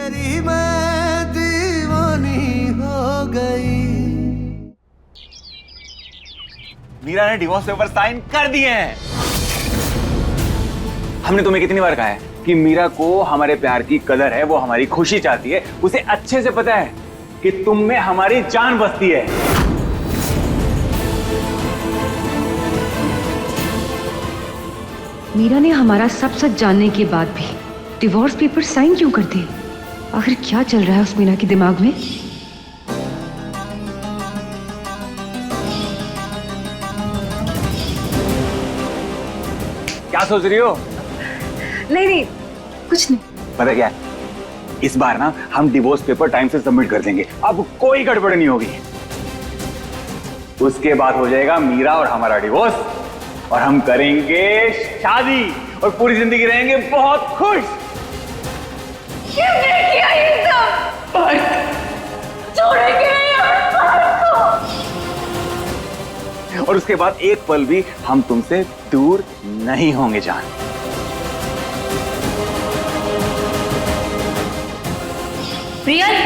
तेरी मैं दीवानी हो गई। मीरा ने डिवोर्स पेपर साइन कर दिए हैं। हमने तुम्हें कितनी बार कहा है कि मीरा को हमारे प्यार की कदर है, वो हमारी खुशी चाहती है। उसे अच्छे से पता है कि तुम में हमारी जान बसती है। मीरा ने हमारा सब सच जानने के बाद भी डिवोर्स पेपर साइन क्यों कर दिए? आखिर क्या चल रहा है उस मीरा के दिमाग में? क्या सोच रही हो? नहीं, कुछ नहीं। पता क्या है, इस बार ना हम डिवोर्स पेपर टाइम से सबमिट कर देंगे। अब कोई गड़बड़ नहीं होगी। उसके बाद हो जाएगा मीरा और हमारा डिवोर्स, और हम करेंगे शादी और पूरी जिंदगी रहेंगे बहुत खुश। किसने किया ये सब? छोड़ेंगे नहीं हम। और उसके बाद एक पल भी हम तुमसे दूर नहीं होंगे जान। प्रियल,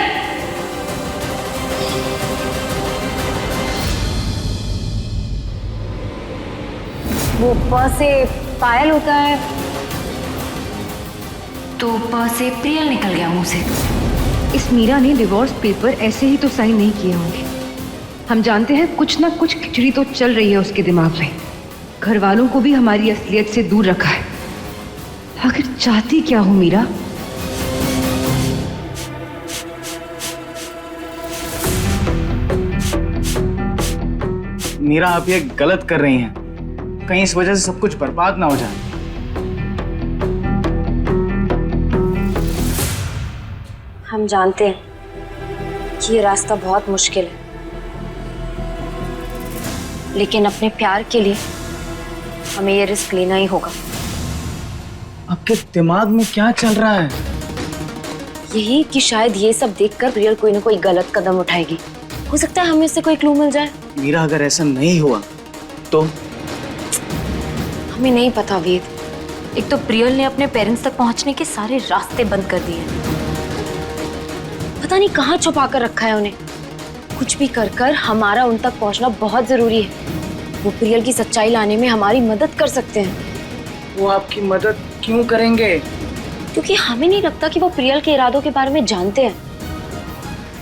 वो प से पायल होता है तो प से प्रियल निकल गया मुंह से। इस मीरा ने डिवोर्स पेपर ऐसे ही तो साइन नहीं किए होंगे। हम जानते हैं कुछ ना कुछ खिचड़ी तो चल रही है उसके दिमाग में। घर वालों को भी हमारी असलियत से दूर रखा है। आखिर चाहती क्या हो मीरा? मीरा, आप ये गलत कर रही हैं। कहीं इस वजह से सब कुछ बर्बाद ना हो जाए। हम जानते हैं कि ये रास्ता बहुत मुश्किल है, लेकिन अपने प्यार के लिए हमें ये रिस्क लेना ही होगा। आपके दिमाग में क्या चल रहा है? यही कि शायद ये सब देखकर प्रियल कोई ना कोई गलत कदम उठाएगी। हो सकता है हमें इससे कोई क्लू मिल जाए। मीरा, अगर ऐसा नहीं हुआ तो? हमें नहीं पता वेद। एक तो प्रियल ने अपने पेरेंट्स तक पहुंचने के सारे रास्ते बंद कर दिए। पता नहीं कहाँ छुपा कर रखा है उन्हें। कुछ भी कर कर हमारा उन तक पहुंचना बहुत जरूरी है। वो प्रियल की सच्चाई लाने में हमारी मदद कर सकते हैं। वो आपकी मदद क्यों करेंगे? क्योंकि हमें नहीं लगता कि वो प्रियल के इरादों के बारे में जानते हैं।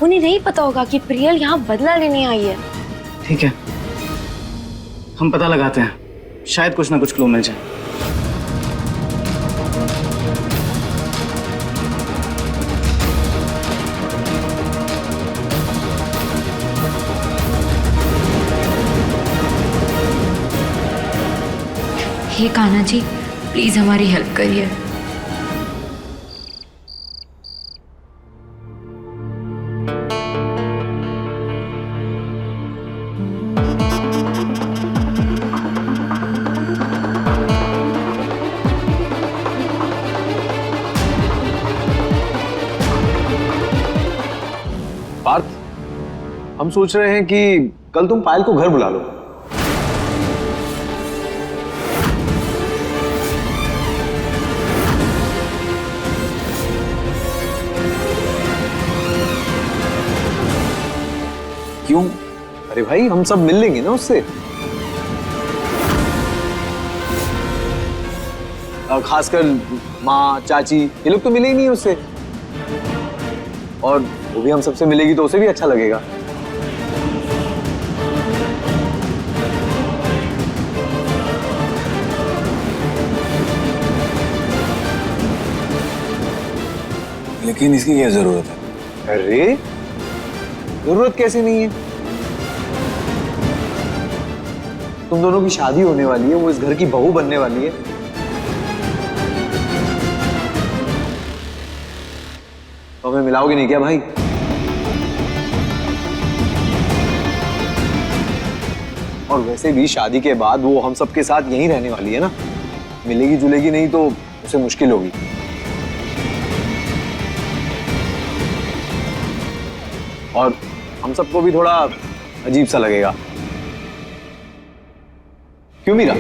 उन्हें नहीं पता होगा कि प्रियल यहाँ बदला लेने आई है। ठीक है, हम पता लगाते हैं। शायद कुछ ना कुछ क्लू मिल जाए। हे कान्हा जी, प्लीज हमारी हेल्प करिए। पार्थ, हम सोच रहे हैं कि कल तुम पायल को घर बुला लो। क्यों? अरे भाई, हम सब मिल लेंगे ना उससे। खासकर माँ, चाची, ये लोग तो मिले ही नहीं उससे। और वो भी हम सबसे मिलेगी तो उसे भी अच्छा लगेगा। लेकिन इसकी क्या जरूरत है? अरे जरूरत कैसे नहीं है? तुम दोनों की शादी होने वाली है, वो इस घर की बहू बनने वाली है। तो हमें मिलाओगे नहीं क्या भाई? और वैसे भी शादी के बाद वो हम सबके साथ यहीं रहने वाली है ना। मिलेगी जुलेगी नहीं तो उसे मुश्किल होगी। और हम सबको भी थोड़ा अजीब सा लगेगा। क्यों मीरा?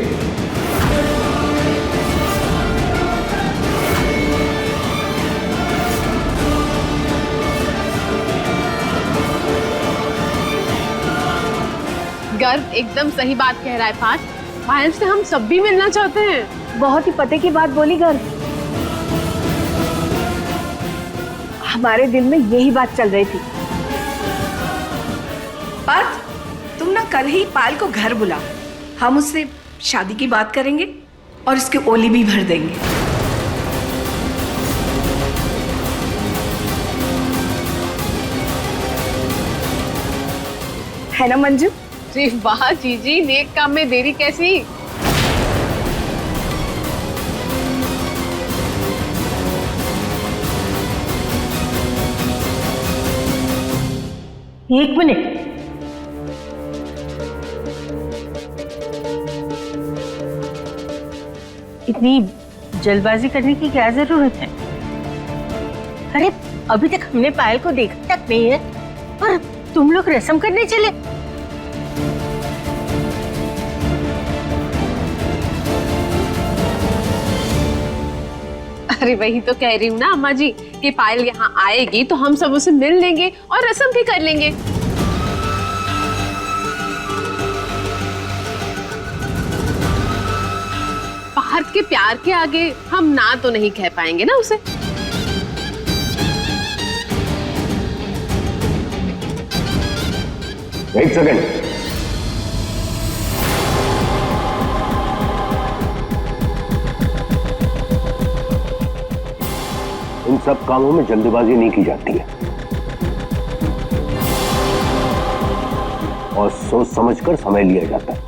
गर्व एकदम सही बात कह रहा है पार्थ। पायल से हम सब भी मिलना चाहते हैं। बहुत ही पते की बात बोली गर्व। हमारे दिल में यही बात चल रही थी। पार्थ, तुम ना कल ही पायल को घर बुलाओ, हम उससे शादी की बात करेंगे और इसकी ओली भी भर देंगे। है ना मंजू? जी वाह जीजी, नेक काम में देरी कैसी। एक मिनट, इतनी जल्दबाजी करने की क्या जरूरत है? अरे अभी तक हमने पायल को देखा तक नहीं है और तुम लोग रस्म करने चले। अरे वही तो कह रही हूँ ना अम्मा जी कि पायल यहाँ आएगी तो हम सब उसे मिल लेंगे और रस्म भी कर लेंगे। पार्थ के प्यार के आगे हम ना तो नहीं कह पाएंगे ना उसे। एक सेकंड, इन सब कामों में जल्दबाजी नहीं की जाती है और सोच समझकर समय लिया जाता है,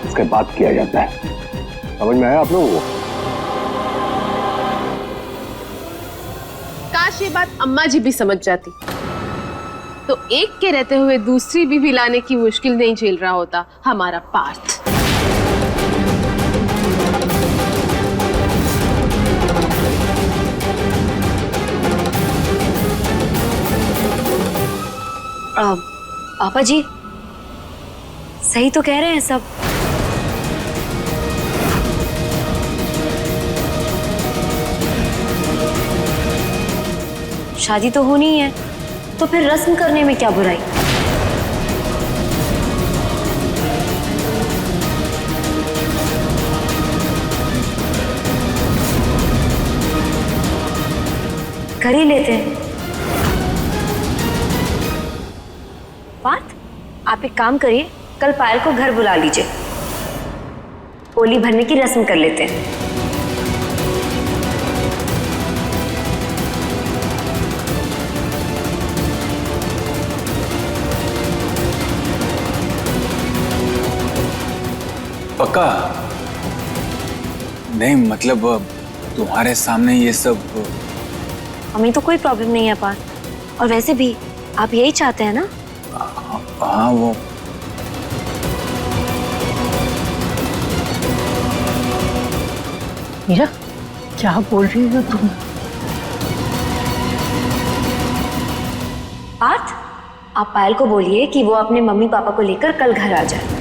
उसके बाद किया जाता है। समझ में आया आप लोगों को? काश ये बात अम्मा जी भी समझ जाती तो एक के रहते हुए दूसरी बीवी लाने की मुश्किल नहीं झेल रहा होता हमारा पार्थ। पापा जी सही तो कह रहे हैं सब। शादी तो होनी ही है तो फिर रस्म करने में क्या बुराई। कर ही लेते हैं। पार्थ, आप एक काम करिए, कल पायल को घर बुला लीजिए, ओली भरने की रस्म कर लेते हैं। पक्का? नहीं मतलब तुम्हारे सामने ये सब। हमें तो कोई प्रॉब्लम नहीं है पार्थ, और वैसे भी आप यही चाहते हैं ना? हाँ वो मीरा, क्या बोल रही हो तुम? पार्थ, आप पायल को बोलिए कि वो अपने मम्मी पापा को लेकर कल घर आ जाए।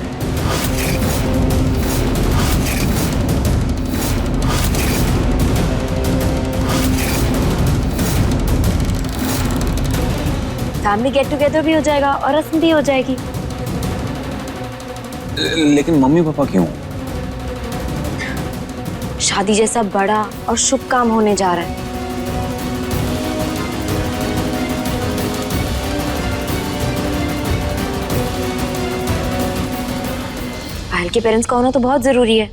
फैमिली गेट टुगेदर भी हो जाएगा और रस्म भी हो जाएगी। लेकिन मम्मी पापा क्यों? शादी जैसा बड़ा और शुभ काम होने जा रहा है। पायल के पेरेंट्स का होना तो बहुत जरूरी है।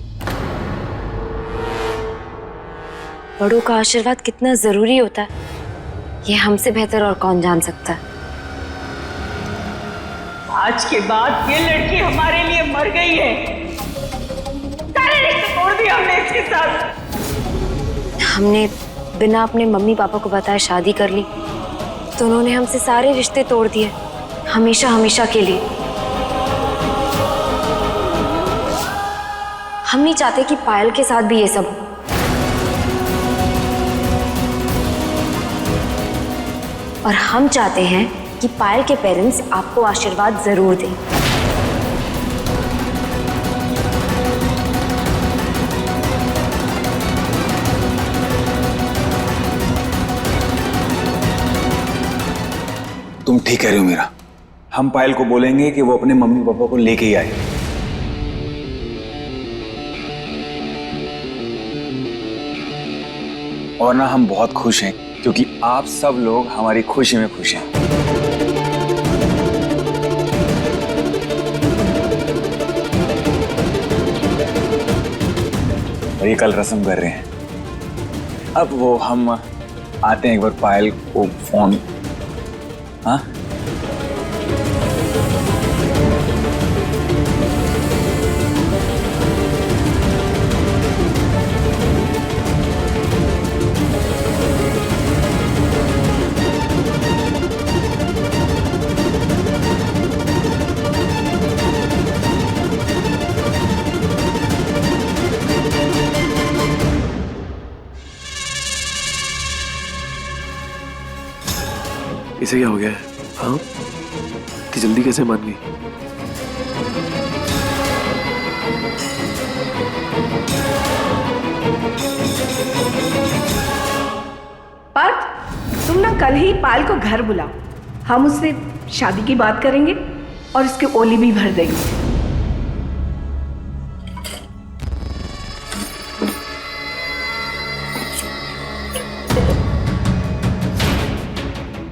बड़ों का आशीर्वाद कितना जरूरी होता है ये हमसे बेहतर और कौन जान सकता है। आज के बाद ये लड़की हमारे लिए मर गई है। सारे रिश्ते तोड़ दिए हमने इसके साथ। हमने बिना अपने मम्मी पापा को बताए शादी कर ली तो उन्होंने हमसे सारे रिश्ते तोड़ दिए, हमेशा हमेशा के लिए। हम नहीं चाहते कि पायल के साथ भी ये सब हो। और हम चाहते हैं कि पायल के पेरेंट्स आपको आशीर्वाद जरूर दें। तुम ठीक कह रही हो मीरा, हम पायल को बोलेंगे कि वो अपने मम्मी पापा को लेके ही आए। और ना हम बहुत खुश हैं क्योंकि आप सब लोग हमारी खुशी में खुश हैं। और ये कल रस्म कर रहे हैं। अब वो हम आते हैं, एक बार पायल को फोन। हाँ इसे क्या हो गया है? हाँ, इतनी जल्दी कैसे मान गई? पार्थ, तुम ना कल ही पायल को घर बुलाओ। हम उससे शादी की बात करेंगे और इसके ओली भी भर देंगे।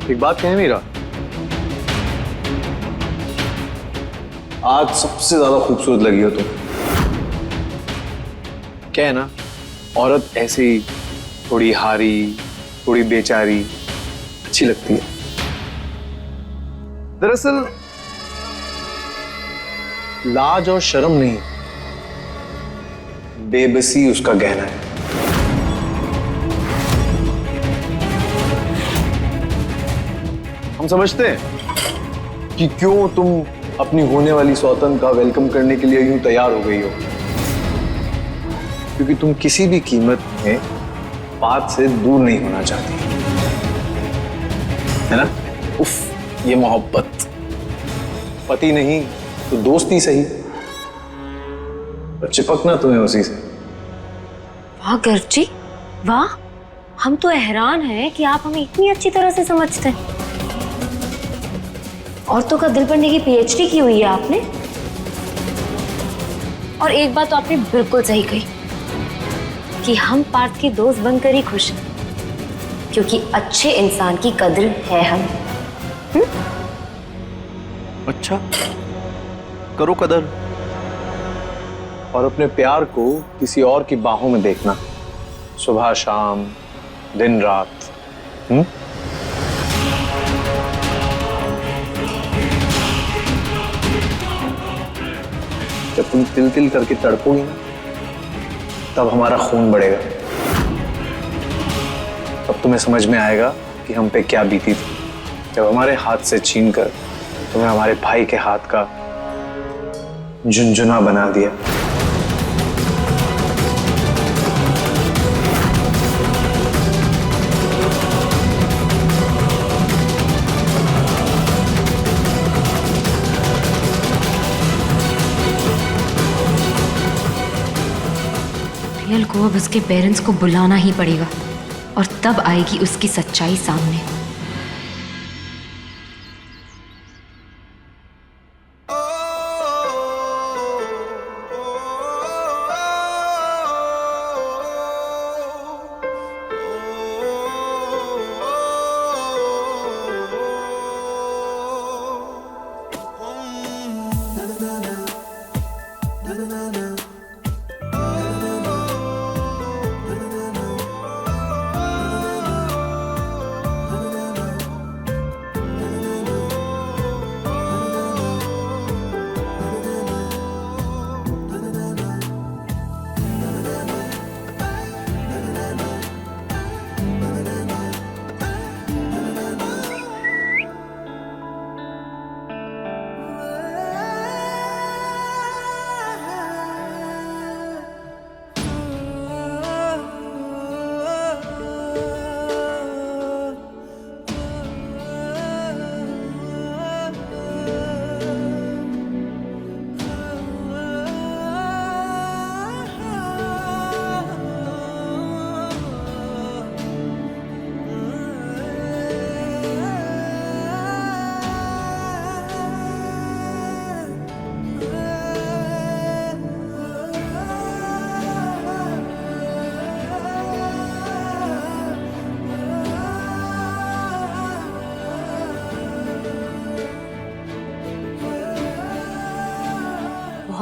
एक बात कहें मीरा, आज सबसे ज्यादा खूबसूरत लगी हो तुम। क्या है ना, औरत ऐसे ही थोड़ी हारी, थोड़ी बेचारी अच्छी लगती है। दरअसल लाज और शर्म नहीं, बेबसी उसका गहना है। हम समझते हैं कि क्यों तुम अपनी होने वाली सौतन का वेलकम करने के लिए यूं तैयार हो गई हो, क्योंकि तुम किसी भी कीमत में बात से दूर नहीं होना चाहती, है ना? उफ, ये मोहब्बत, पति नहीं तो दोस्ती सही, पर चिपकना तुम्हें उसी से। वाह गर्व जी, वाह, हम तो हैरान हैं कि आप हमें इतनी अच्छी तरह से समझते हैं। औरतों का दिल पढ़ने की पीएचडी की हुई है आपने। और एक बात तो आपने बिल्कुल सही कही कि हम पार्थ के दोस्त बनकर ही खुश हैं, क्योंकि अच्छे इंसान की कद्र है हम। अच्छा, करो कदर, और अपने प्यार को किसी और की बाहों में देखना, सुबह शाम, दिन रात। जब तुम तिल तिल करके तड़पोगी ना, तब हमारा खून बढ़ेगा, तब तुम्हें समझ में आएगा कि हम पे क्या बीती थी, जब हमारे हाथ से छीनकर तुम्हें हमारे भाई के हाथ का झुनझुना बना दिया। प्रियल को अब उसके पेरेंट्स को बुलाना ही पड़ेगा और तब आएगी उसकी सच्चाई सामने।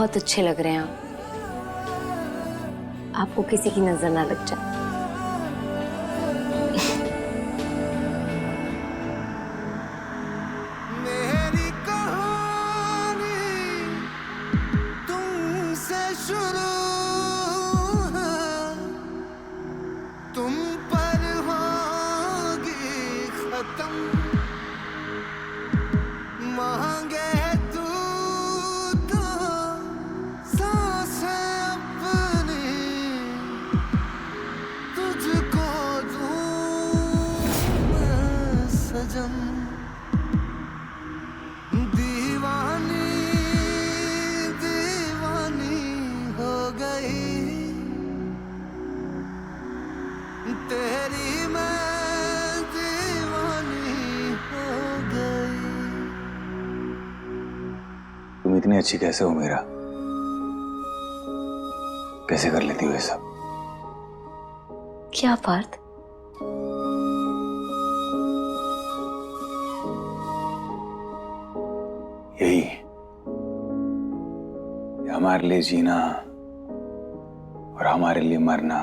बहुत अच्छे लग रहे हैं आप। आपको किसी की नजर ना लग जाए। मेरी कहानी तुमसे शुरू है, तुम पर होगी खत्म। मांगे तू तो सांसें अपनी तुझको दूं मैं सजन। दीवानी दीवानी हो गई तेरी, मैं दीवानी हो गई। तुम इतनी अच्छी कैसे हो मीरा? कैसे कर लेती हो ये सब? क्या पार्थ? यही हमारे लिए जीना और हमारे लिए मरना,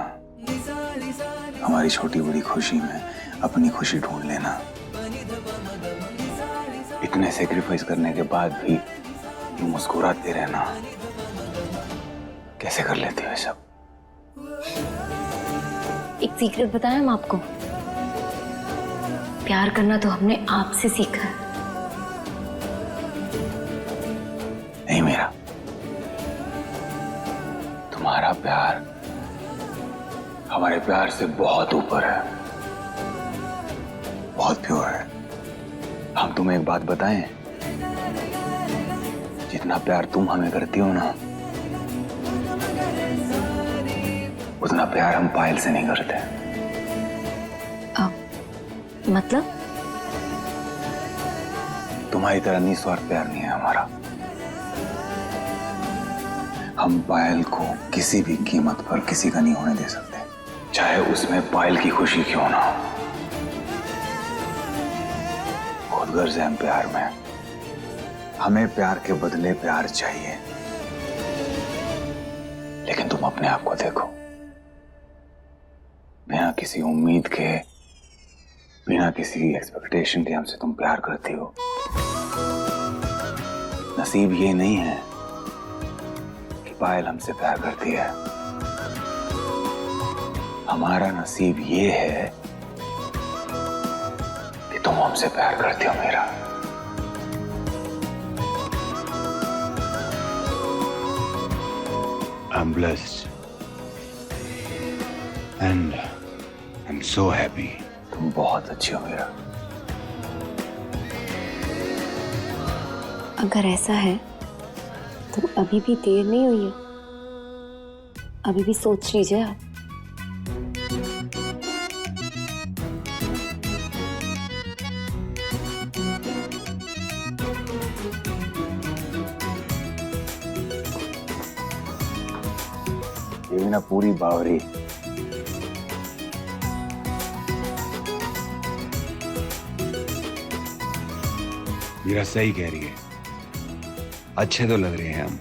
हमारी छोटी बड़ी खुशी में अपनी खुशी ढूंढ लेना। इतने सेक्रीफाइस करने के बाद भी ये मुस्कुराते रहना, कैसे कर लेती हो ये सब? एक सीक्रेट बताएं हम आपको? प्यार करना तो हमने आपसे सीखा है। नहीं मीरा, तुम्हारा प्यार हमारे प्यार से बहुत ऊपर है, बहुत प्योर है। हम तुम्हें एक बात बताएं, जितना प्यार तुम हमें करती हो ना, उतना प्यार हम पायल से नहीं करते। मतलब? तुम्हारी तरह निस्वार्थ प्यार नहीं है हमारा। हम पायल को किसी भी कीमत पर किसी का नहीं होने दे सकते, चाहे उसमें पायल की खुशी क्यों ना हो। खुदगर्ज है हम प्यार में, हमें प्यार के बदले प्यार चाहिए। लेकिन तुम अपने आप को देखो, बिना किसी उम्मीद के, बिना किसी एक्सपेक्टेशन के हमसे तुम प्यार करती हो। नसीब ये नहीं है कि पायल हमसे प्यार करती है, हमारा नसीब ये है कि तुम हमसे प्यार करती हो मेरा। I'm blessed and I'm so happy. तुम बहुत अच्छी हो मेरा। अगर ऐसा है तो अभी भी देर नहीं हुई है, अभी भी सोच लीजिए आप। ये भी ना पूरी बावरी। मीरा सही कह रही है, अच्छे तो लग रहे हैं हम।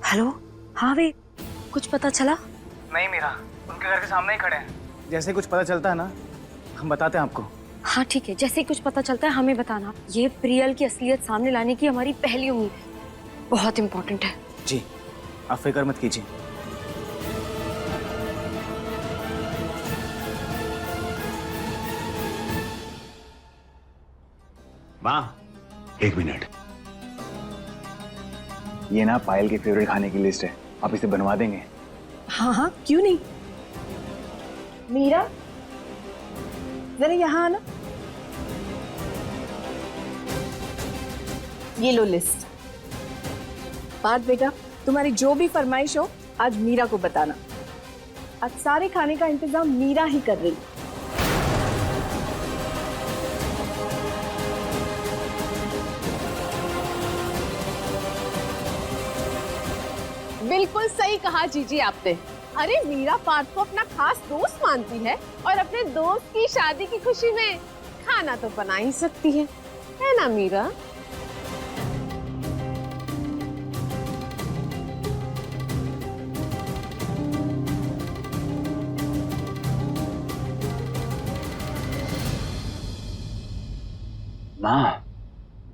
हेलो, हाँ वे, कुछ पता चला? नहीं मीरा, उनके घर के सामने ही खड़े हैं। जैसे कुछ पता चलता है ना, हम बताते हैं आपको। हाँ ठीक है, जैसे ही कुछ पता चलता है हमें बताना। ये प्रियल की असलियत सामने लाने की हमारी पहली उम्मीद है, बहुत इंपॉर्टेंट है। जी, आप फिक्र मत कीजिए। माँ, एक मिनट। ये ना पायल के फेवरेट खाने की लिस्ट है, आप इसे बनवा देंगे? हाँ हाँ, क्यों नहीं। मीरा, जरा यहाँ आना। ये लो लिस्ट। बात बेटा, तुम्हारी जो भी फरमाइश हो आज मीरा को बताना। आज सारे खाने का इंतजाम मीरा ही कर रही। बिल्कुल सही कहा जीजी आपने। अरे मीरा पार्थ को अपना खास दोस्त मानती है और अपने दोस्त की शादी की खुशी में खाना तो बना ही सकती है ना मीरा? माँ,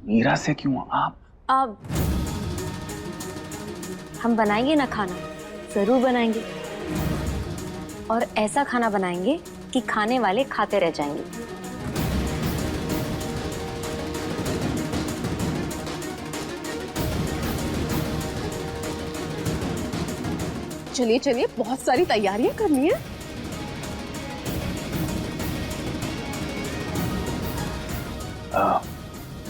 मीरा से क्यों आप? अब हम बनाएंगे ना खाना, जरूर बनाएंगे, और ऐसा खाना बनाएंगे कि खाने वाले खाते रह जाएंगे। चलिए चलिए, बहुत सारी तैयारियां करनी है।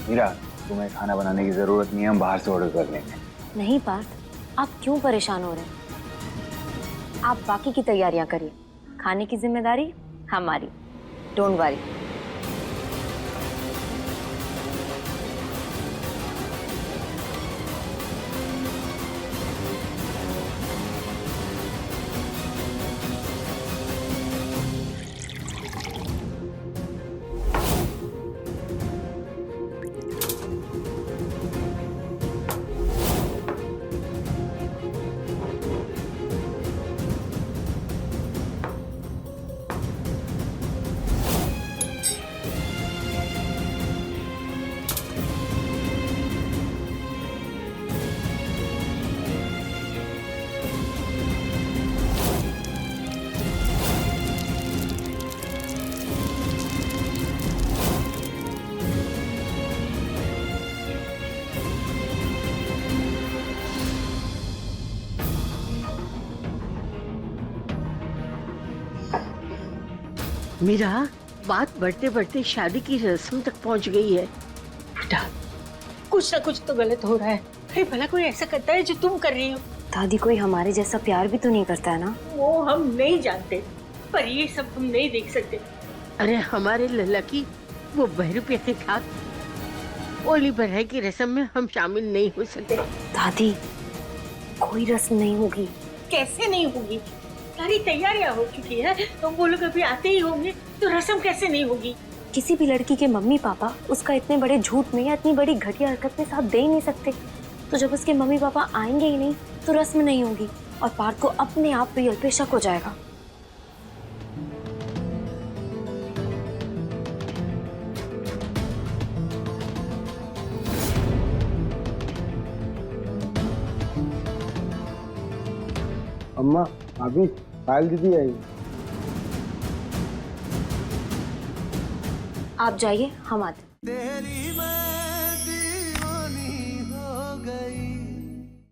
मीरा, तुम्हें खाना बनाने की जरूरत नहीं है, हम बाहर से ऑर्डर कर लेंगे। नहीं पार्थ, आप क्यों परेशान हो रहे हैं? आप बाकी की तैयारियां करिए, खाने की जिम्मेदारी हमारी, डोंट वरी। मीरा, बात बढ़ते बढ़ते शादी की रस्म तक पहुंच गई है। बेटा, कुछ ना कुछ तो गलत हो रहा है। अरे भला कोई ऐसा करता है जो तुम कर रही हो? दादी, कोई हमारे जैसा प्यार भी तो नहीं करता है ना। वो हम नहीं जानते, पर ये सब हम नहीं देख सकते। अरे हमारे लल्ला की वो बहरूपिया के साथ ओली बढ़ाई की रस्म में हम शामिल नहीं हो सकते। दादी, कोई रस्म नहीं होगी। कैसे नहीं होगी? सारी तैयारियां हो चुकी है, तो वो लोग अभी आते ही होंगे, तो रस्म कैसे नहीं होगी? किसी भी लड़की के मम्मी पापा उसका इतने बड़े झूठ में या इतनी बड़ी घटिया हरकत में साथ दे ही नहीं सकते। तो जब उसके मम्मी पापा आएंगे ही नहीं तो रस्म नहीं होगी, और पार्थ को अपने आप प्रियल पे शक हो जाएगा। अम्मा, भाभी, पायल दीदी आई। आप जाइए, हम आते। तेरी मैं